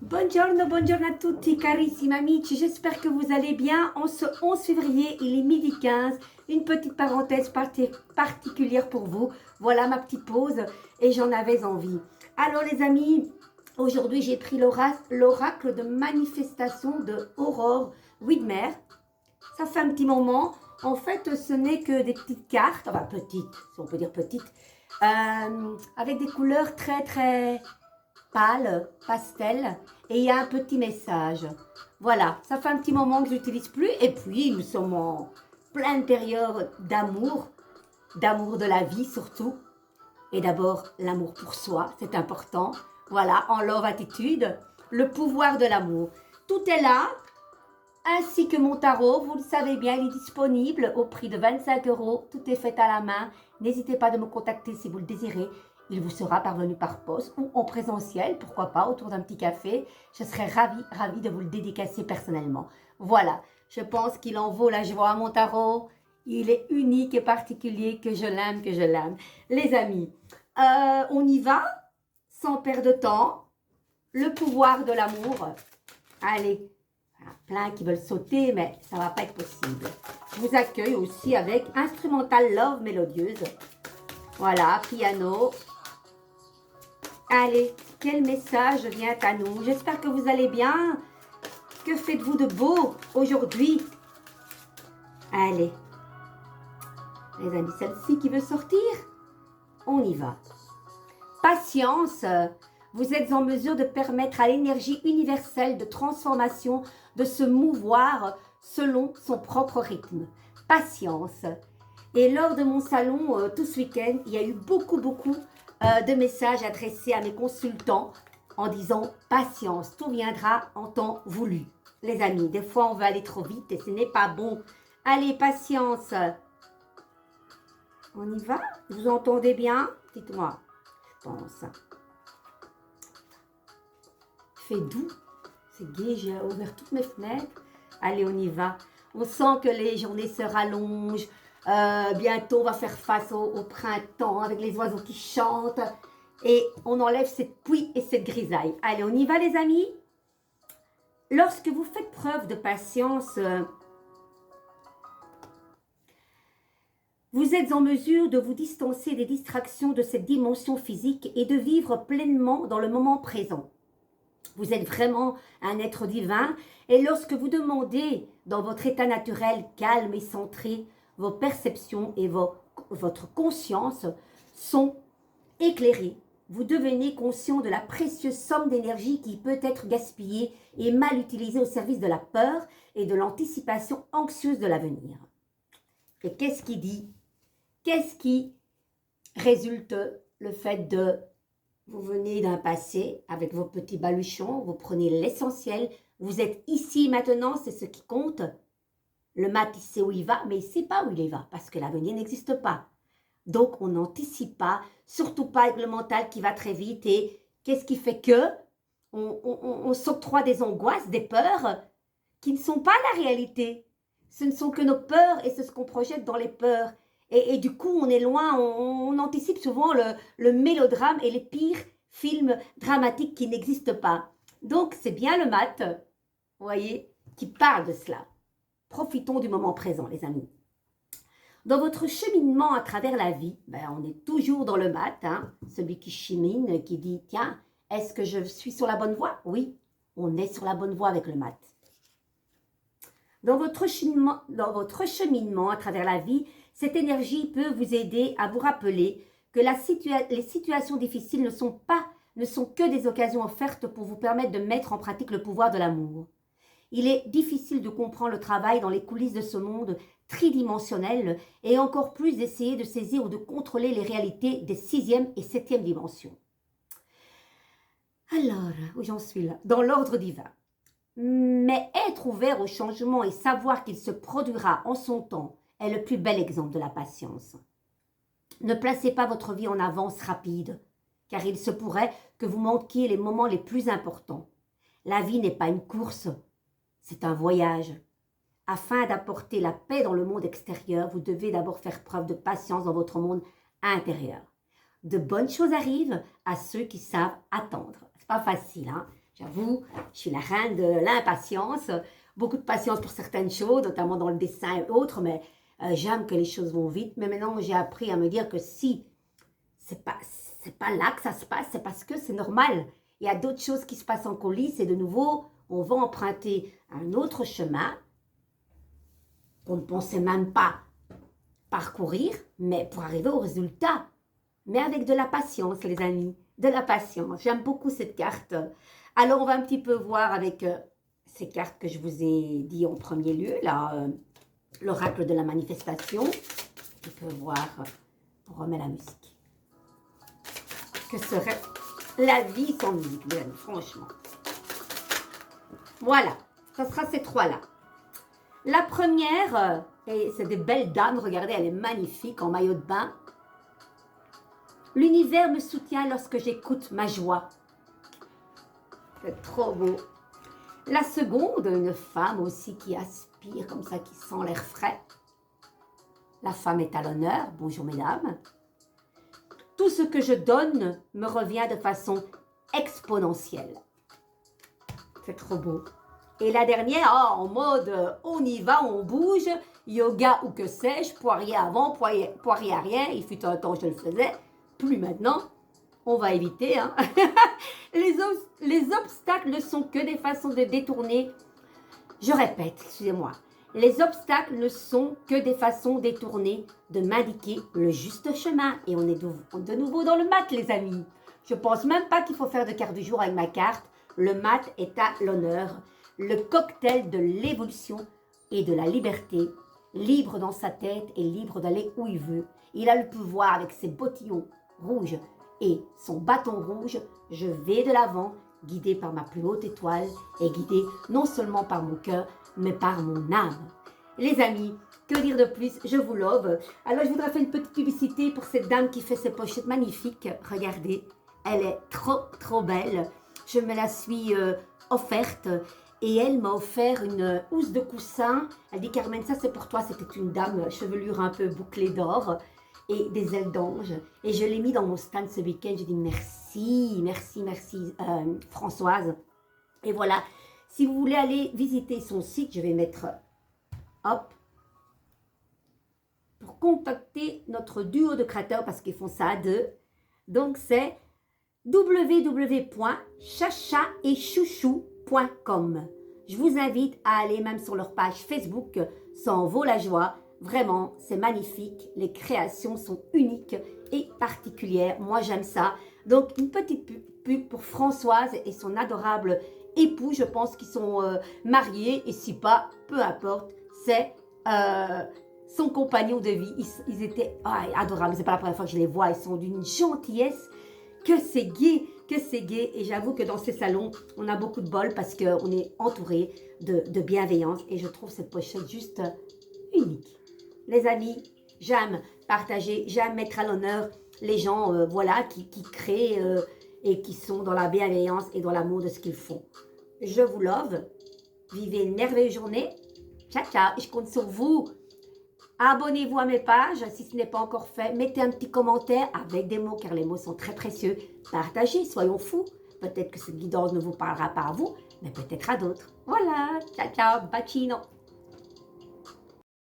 Buongiorno, buongiorno a tutti carissimi amici, j'espère que vous allez bien. En ce 11 février, il est midi 15, une petite parenthèse particulière pour vous. Voilà ma petite pause et j'en avais envie. Alors les amis, aujourd'hui j'ai pris l'oracle de manifestation de Aurore Widmer. Ça fait un petit moment. En fait, ce n'est que des petites cartes, enfin petites, si on peut dire petites, avec des couleurs très très pâle, pastel, et il y a un petit message. Voilà, ça fait un petit moment que je n'utilise plus, et puis nous sommes en pleine période d'amour de la vie surtout, et d'abord l'amour pour soi, c'est important. Voilà, en love attitude, le pouvoir de l'amour. Tout est là, ainsi que mon tarot, vous le savez bien, il est disponible au prix de 25 €. Tout est fait à la main. N'hésitez pas de me contacter si vous le désirez. Il vous sera parvenu par poste ou en présentiel, pourquoi pas, autour d'un petit café. Je serais ravie de vous le dédicacer personnellement. Voilà, je pense qu'il en vaut la joie, mon tarot. Il est unique et particulier, que je l'aime, que je l'aime. Les amis, on y va, sans perdre de temps. Le pouvoir de l'amour. Allez. Voilà, plein qui veulent sauter, mais ça ne va pas être possible. Je vous accueille aussi avec Instrumental Love Mélodieuse. Voilà, piano. Allez, quel message vient à nous? J'espère que vous allez bien. Que faites-vous de beau aujourd'hui? Allez, les amis, celle-ci qui veut sortir, on y va. Patience, vous êtes en mesure de permettre à l'énergie universelle de transformation de se mouvoir selon son propre rythme. Patience. Et lors de mon salon, tout ce week-end, il y a eu beaucoup de messages adressés à mes consultants en disant « Patience, tout viendra en temps voulu ». Les amis, des fois on veut aller trop vite et ce n'est pas bon. Allez, patience. On y va? Vous entendez bien? Dites-moi. Je pense. Il fait doux, c'est gai, j'ai ouvert toutes mes fenêtres. Allez, on y va. On sent que les journées se rallongent. Bientôt, on va faire face au printemps avec les oiseaux qui chantent. Et on enlève cette pluie et cette grisaille. Allez, on y va les amis. Lorsque vous faites preuve de patience, vous êtes en mesure de vous distancer des distractions de cette dimension physique et de vivre pleinement dans le moment présent. Vous êtes vraiment un être divin et lorsque vous demandez dans votre état naturel calme et centré, vos perceptions et votre conscience sont éclairées. Vous devenez conscient de la précieuse somme d'énergie qui peut être gaspillée et mal utilisée au service de la peur et de l'anticipation anxieuse de l'avenir. Et qu'est-ce qui dit? Qu'est-ce qui résulte le fait de vous venez d'un passé avec vos petits baluchons, vous prenez l'essentiel, vous êtes ici maintenant, c'est ce qui compte. Le mat, il sait où il va, mais il ne sait pas où il va, parce que l'avenir n'existe pas. Donc, on n'anticipe pas, surtout pas avec le mental qui va très vite. Et qu'est-ce qui fait que on s'octroie des angoisses, des peurs, qui ne sont pas la réalité. Ce ne sont que nos peurs et c'est ce qu'on projette dans les peurs. Et du coup, on est loin, on anticipe souvent le mélodrame et les pires films dramatiques qui n'existent pas. Donc, c'est bien le mat, vous voyez, qui parle de cela. Profitons du moment présent, les amis. Dans votre cheminement à travers la vie, on est toujours dans le mat, hein, celui qui chemine, qui dit, tiens, est-ce que je suis sur la bonne voie? Oui, on est sur la bonne voie avec le mat. Dans votre cheminement à travers la vie, cette énergie peut vous aider à vous rappeler que les situations difficiles ne sont que des occasions offertes pour vous permettre de mettre en pratique le pouvoir de l'amour. Il est difficile de comprendre le travail dans les coulisses de ce monde tridimensionnel et encore plus d'essayer de saisir ou de contrôler les réalités des 6e et 7e dimensions. Alors, où j'en suis là? Dans l'ordre divin. Mais être ouvert au changement et savoir qu'il se produira en son temps est le plus bel exemple de la patience. Ne placez pas votre vie en avance rapide, car il se pourrait que vous manquiez les moments les plus importants. La vie n'est pas une course, c'est un voyage. Afin d'apporter la paix dans le monde extérieur, vous devez d'abord faire preuve de patience dans votre monde intérieur. De bonnes choses arrivent à ceux qui savent attendre. C'est pas facile, hein? J'avoue, je suis la reine de l'impatience. Beaucoup de patience pour certaines choses, notamment dans le dessin et autres, mais j'aime que les choses vont vite. Mais maintenant, j'ai appris à me dire que si c'est pas là que ça se passe, c'est parce que c'est normal. Il y a d'autres choses qui se passent en coulisses et de nouveau, on va emprunter un autre chemin qu'on ne pensait même pas parcourir, mais pour arriver au résultat. Mais avec de la patience, les amis, de la patience. J'aime beaucoup cette carte. Alors, on va un petit peu voir avec ces cartes que je vous ai dit en premier lieu, là, l'oracle de la manifestation. On peut voir, on remet la musique. Que serait la vie sans musique, les amis, franchement. Voilà, ça sera ces trois-là. La première, et c'est des belles dames, regardez, elle est magnifique en maillot de bain. L'univers me soutient lorsque j'écoute ma joie. C'est trop beau. La seconde, une femme aussi qui aspire comme ça, qui sent l'air frais. La femme est à l'honneur. Bonjour mesdames. Tout ce que je donne me revient de façon exponentielle. C'est trop beau. Et la dernière, en mode on y va, on bouge, yoga ou que sais-je, poirier avant, poirier arrière. Il fut un temps je le faisais, plus maintenant. On va éviter. Hein. Les obstacles ne sont que des façons de détourner. Je répète, excusez-moi. Les obstacles ne sont que des façons détournées de m'indiquer le juste chemin. Et on est de nouveau dans le mat, les amis. Je ne pense même pas qu'il faut faire de carte du jour avec ma carte. Le mat est à l'honneur. Le cocktail de l'évolution et de la liberté. Libre dans sa tête et libre d'aller où il veut. Il a le pouvoir avec ses bottillons rouges et son bâton rouge. Je vais de l'avant, guidé par ma plus haute étoile et guidé non seulement par mon cœur, mais par mon âme. Les amis, que dire de plus? Je vous love. Alors, je voudrais faire une petite publicité pour cette dame qui fait ses pochettes magnifiques. Regardez, elle est trop, trop belle. Je me la suis offerte et elle m'a offert une housse de coussin. Elle dit, Carmen, ça c'est pour toi. C'était une dame, chevelure un peu bouclée d'or et des ailes d'ange. Et je l'ai mis dans mon stand ce week-end. J'ai dit merci, merci, merci Françoise. Et voilà. Si vous voulez aller visiter son site, je vais mettre, hop, pour contacter notre duo de créateurs, parce qu'ils font ça à deux. Donc, c'est www.chachaetchouchou.com. Je vous invite à aller même sur leur page Facebook, ça en vaut la joie. Vraiment, c'est magnifique. Les créations sont uniques et particulières. Moi, j'aime ça. Donc, une petite pub pour Françoise et son adorable époux, je pense qu'ils sont mariés, et si pas, peu importe, c'est son compagnon de vie. Ils étaient adorables, c'est pas la première fois que je les vois, ils sont d'une gentillesse, que c'est gai, et j'avoue que dans ces salons, on a beaucoup de bol parce qu'on est entouré de bienveillance, et je trouve cette pochette juste unique. Les amis, j'aime partager, j'aime mettre à l'honneur les gens voilà, qui créent et qui sont dans la bienveillance et dans l'amour de ce qu'ils font. Je vous love. Vivez une merveilleuse journée. Ciao, ciao. Je compte sur vous. Abonnez-vous à mes pages si ce n'est pas encore fait. Mettez un petit commentaire avec des mots car les mots sont très précieux. Partagez, soyons fous. Peut-être que cette guidance ne vous parlera pas à vous, mais peut-être à d'autres. Voilà. Ciao, ciao. Bacino.